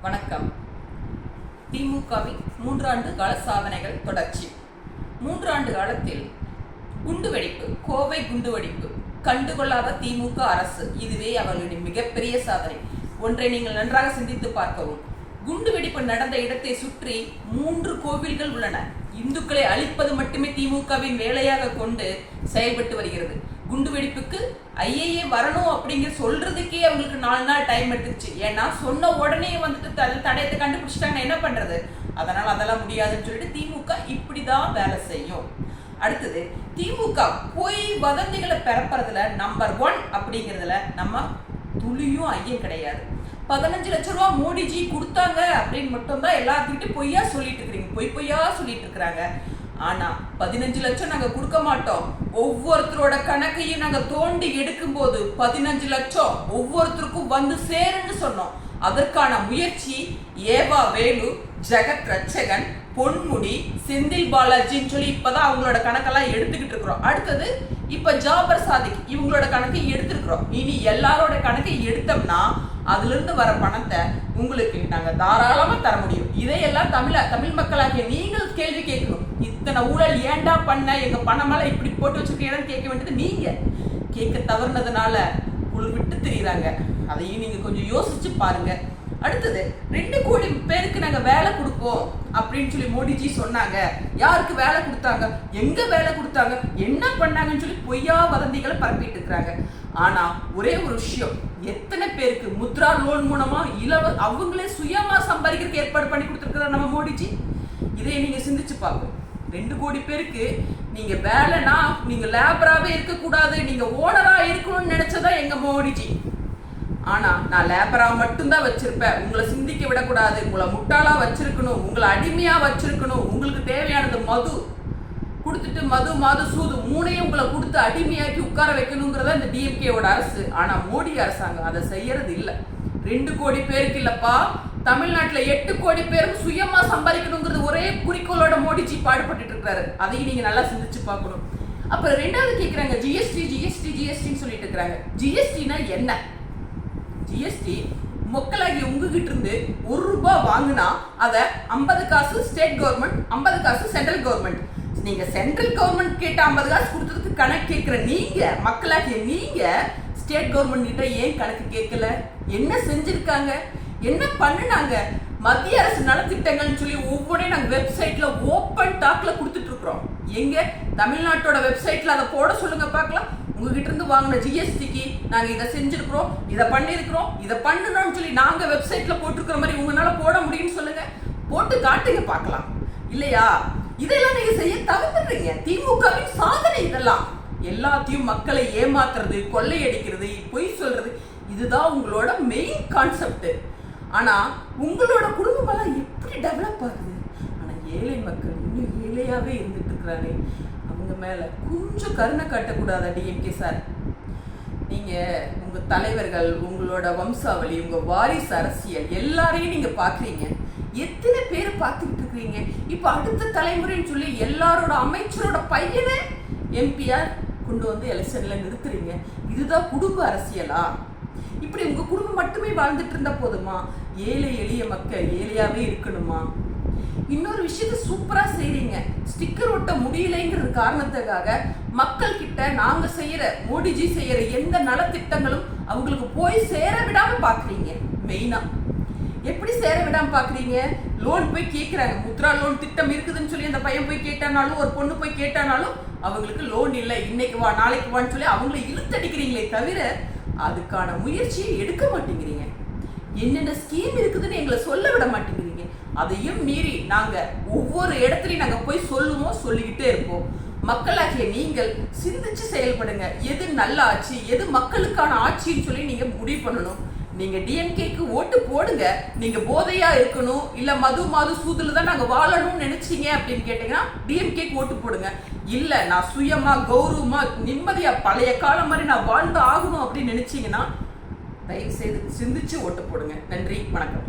வணக்கம். திமுகவின் 3 ஆண்டு கால சாதனைகள் தொடர்ச்சி. 3 ஆண்டு காலத்தில் குண்டுவெடிப்பு, கோவை குண்டுவெடிப்பு கண்டுகொள்ளாத திமுக அரசு, இதுவே அவர்களின் மிகப்பெரிய சாதனை. ஒன்றை நீங்கள் நன்றாக சிந்தித்து பார்க்கவும். குண்டுவெடிப்பு நடந்த இடத்தை சுற்றி 3 கோவில்கள் உள்ளன. இந்துக்களை அழிப்பது மட்டுமே திமுகவின் வேலையாக கொண்டு செயல்பட்டு வருகிறது. குண்டுவெடிப்புக்கு ஐஏஏ வரணும் அப்படிங்கிற சொல்றதுக்கே அவங்களுக்கு 4 நாள் டைம் எடுத்துச்சு. ஏன்னா சொன்ன உடனே வந்துட்டு தடயத்தை கண்டுபிடிச்சிட்டாங்க, என்ன பண்றது? அதனால அதெல்லாம் முடியாதுன்னு சொல்லிட்டு திமுக இப்படிதான் வேலை செய்யும். அடுத்தது, திமுக பொய் வதந்திகளை பரப்புறதுல நம்பர் 1 அப்படிங்கிறதுல நம்ம துளியும் ஐயம் கிடையாது. 15 லட்சம் ரூபாய் மோடிஜி கொடுத்தாங்க அப்படின்னு மட்டும் தான் எல்லாத்துக்கிட்டும் பொய்யா சொல்லிட்டு இருக்கிறீங்க, பொய்யா சொல்லிட்டு இருக்கிறாங்க. ஆனா 15 லட்சம் நாங்க கொடுக்க மாட்டோம். ஒவ்வொருத்தரோட கணக்கையும் நாங்க தோண்டி எடுக்கும் போது 15 லட்சம் ஒவ்வொருத்தருக்கும் வந்து சேருன்னு சொன்னோம். அதற்கான முயற்சி ஏவா வேலு, ஜெகத் ரட்சகன், பொன்முடி, செந்தில் பாலாஜின்னு சொல்லி இப்பதான் அவங்களோட கணக்கெல்லாம் எடுத்துக்கிட்டு இருக்கிறோம். அடுத்தது இப்ப ஜாபர் சாதிக், இவங்களோட கணக்கை எடுத்துருக்கிறோம். இனி எல்லாரோட கணக்கை எடுத்தோம்னா அதுல இருந்து வர பணத்தை உங்களுக்கு நாங்க தாராளமா தர முடியும். இதையெல்லாம் தமிழ் மக்களாகிய நீங்கள் கேள்வி கேட்கணும். இத்தனை ஊழல் ஏண்டா பண்ண, எங்க பணமெல்லாம் இப்படி போட்டு வச்சிருக்கீங்கன்னு கேட்க வேண்டியது நீங்க. கேட்க தவறுனதுனால குழு விட்டு தெரியுறாங்க. அதையும் நீங்க கொஞ்சம் யோசிச்சு பாருங்க. அடுத்தது, 2 கோடி பேருக்கு நாங்க வேலை கொடுப்போம் அப்படின்னு சொல்லி மோடிஜி சொன்னாங்க. யாருக்கு வேலை கொடுத்தாங்க, எங்க வேலை கொடுத்தாங்க, என்ன பண்ணாங்கன்னு சொல்லி பொய்யா வதந்திகளை பரப்பிட்டு இருக்கிறாங்க. ஆனா ஒரே ஒரு விஷயம், எத்தனை பேருக்கு முத்ரா லோன் மூலமா அவங்களே சுயமா சம்பாதிக்கிறதுக்கு ஏற்பாடு பண்ணி கொடுத்துருக்கிறார் நம்ம மோடிஜி. இதை நீங்க சிந்திச்சு பார்க்கணும். 2 கோடி பேருக்கு நீங்க வேலைனா நீங்க லேபராகவே இருக்கக்கூடாது, நீங்க ஓனரா இருக்கணும்னு நினைச்சதா எங்க மோடிஜி. ஆனா நான் லேபரா மட்டும்தான் வச்சிருப்பேன், உங்களை சிந்திக்க விடக்கூடாது, உங்களை முட்டாளா வச்சிருக்கணும், உங்களை அடிமையா வச்சிருக்கணும், உங்களுக்கு தேவையானது மது கொடுத்துட்டு மது சூது 3ஐயும் உங்களை கொடுத்து அடிமையாக்கி உட்கார வைக்கணுங்கிறதா இந்த டிஎம்கேவோட அரசு. ஆனா மோடி அரசாங்கம் அதை செய்யறது இல்லை. 2 கோடி பேருக்கு இல்லப்பா, தமிழ்நாட்டுல 8 கோடி பேருக்கு சுயமா சம்பாதிக்கணுங்கிறது ஒரே குறிக்கோளோட மோடிஜி பாடுபட்டு இருக்காரு. அதையும் நீங்க நல்லா சிந்திச்சு பார்க்கணும். அப்புறம் 2வது கேட்கிறாங்க, ஜிஎஸ்டின்னு சொல்லிட்டு இருக்கிறாங்க. ஜிஎஸ்டினா என்ன? ஜிஎஸ்டி மக்களாகி உங்ககிட்ட இருந்து 1 ரூபாய் வாங்கினா அதை 50 காசு ஸ்டேட் கவர்மெண்ட், 50 காசு சென்ட்ரல் கவர்மெண்ட். நீங்க சென்ட்ரல் கவர்மெண்ட் கேட்ட 50 காசு கொடுத்ததுக்கு கணக்கு கேட்கிற நீங்க, மக்களாகிய நீங்க ஸ்டேட் கவர்மெண்ட் கிட்ட ஏன் கணக்கு கேட்கல? என்ன செஞ்சிருக்காங்க, என்ன பண்ணுனாங்க? மத்திய அரசு நலத்திட்டங்கள்னு சொல்லி ஒவ்வொன்றையும் நாங்கள் வெப்சைட்ல ஓப்பன் டாக்ல கொடுத்துட்டு இருக்கிறோம். எங்க தமிழ்நாட்டோட வெப்சைட்ல அதை போட சொல்லுங்க பார்க்கலாம். உங்ககிட்ட இருந்து வாங்கின ஜிஎஸ்டிக்கு நாங்க இதை செஞ்சிருக்கிறோம், இதை பண்ணிருக்கிறோம், இதை பண்ணணும்னு சொல்லி நாங்க வெப்சைட்ல போட்டிருக்கிற மாதிரி உங்களால போட முடியும்னு சொல்லுங்க, போட்டு காட்டுங்க பார்க்கலாம். இல்லையா? இதெல்லாம் நீங்க செய்ய தவிர்த்துறீங்க. திமுகவின் சாதனை இதெல்லாம். எல்லாத்தையும் மக்களை ஏமாத்துறது, கொள்ளையடிக்கிறது, பொய் சொல்றது, இதுதான் உங்களோட மெயின் கான்செப்ட். ஆனா உங்களோட குடும்பமெல்லாம் எப்படி டெவலப் ஆகுது? ஆனா ஏழை மக்கள் இன்னும் ஏழையாவே இருந்துட்டு இருக்கிறாங்க. அவங்க மேல கொஞ்சம் கருணை காட்டக்கூடாதா டிஎம்கே சார்? நீங்க உங்க தலைவர்கள், உங்களோட வம்சாவளி, உங்க வாரிசு அரசியல் எல்லாரையும் நீங்க பாக்குறீங்க. எத்தனை பேர் பார்த்துக்கிட்டு இருக்கிறீங்க? இப்ப அடுத்த தலைமுறைன்னு சொல்லி எல்லாரோட அமைச்சரோட பையனை எம்பிஆர் கொண்டு வந்து எலெக்ஷன்ல நிறுத்துறீங்க. இதுதான் குடும்ப அரசியலா? இப்படி உங்க குடும்பம் மட்டுமே வாழ்ந்துட்டு இருந்தா போதுமா? ஏழை எளிய மக்கள் ஏழையாவே இருக்கணுமா? இன்னொரு விஷயத்த சூப்பரா செய்றீங்க. ஸ்டிக்கர் ஒட்ட முடியலைங்கிற காரணத்துக்காக மக்கள் கிட்ட நாங்க செய்யற, மோடிஜி செய்யற எந்த நலத்திட்டங்களும் அவங்களுக்கு போய் சேர விடாம பாக்குறீங்க. மெயினா எப்படி சேர விடாம பாக்குறீங்க? லோன் போய் கேட்கிறாங்க, முத்ரா லோன் திட்டம் இருக்குதுன்னு சொல்லி அந்த பையன் போய் கேட்டானாலும், ஒரு பொண்ணு போய் கேட்டானாலும் அவங்களுக்கு லோன் இல்லை, இன்னைக்கு வா நாளைக்கு வான்னு சொல்லி அவங்களை இழுத்தடிக்கிறீங்களே தவிர அதுக்கான முயற்சியை எடுக்க மாட்டேங்கிறீங்க. என்னென்ன ஸ்கீம் இருக்குதுன்னு எங்களை சொல்ல விட மாட்டேங்கிறீங்க. அதையும் மீறி நாங்க ஒவ்வொரு இடத்துலையும் நாங்க போய் சொல்லுவோம், சொல்லிக்கிட்டே இருப்போம். மக்களாகிய நீங்கள் சிந்திச்சு செயல்படுங்க. எது நல்ல ஆட்சி, எது மக்களுக்கான ஆட்சின்னு சொல்லி நீங்க முடிவு பண்ணணும். நீங்க டிஎம்கேக்கு ஓட்டு போடுங்க. நீங்க போதையா இருக்கணும், இல்ல மது சூதுல தான் நாங்க வாழணும்னு நினைச்சீங்க அப்படின்னு கேட்டீங்கன்னா டிஎம்கேக்கு ஓட்டு போடுங்க. இல்ல நான் சுயமா கௌரவமா நிம்மதியா பழைய காலம் மாதிரி நான் வாழ்ந்து ஆகணும் அப்படின்னு நினைச்சீங்கன்னா தயவு செய்து சிந்திச்சு ஓட்டு போடுங்க. நன்றி, வணக்கம்.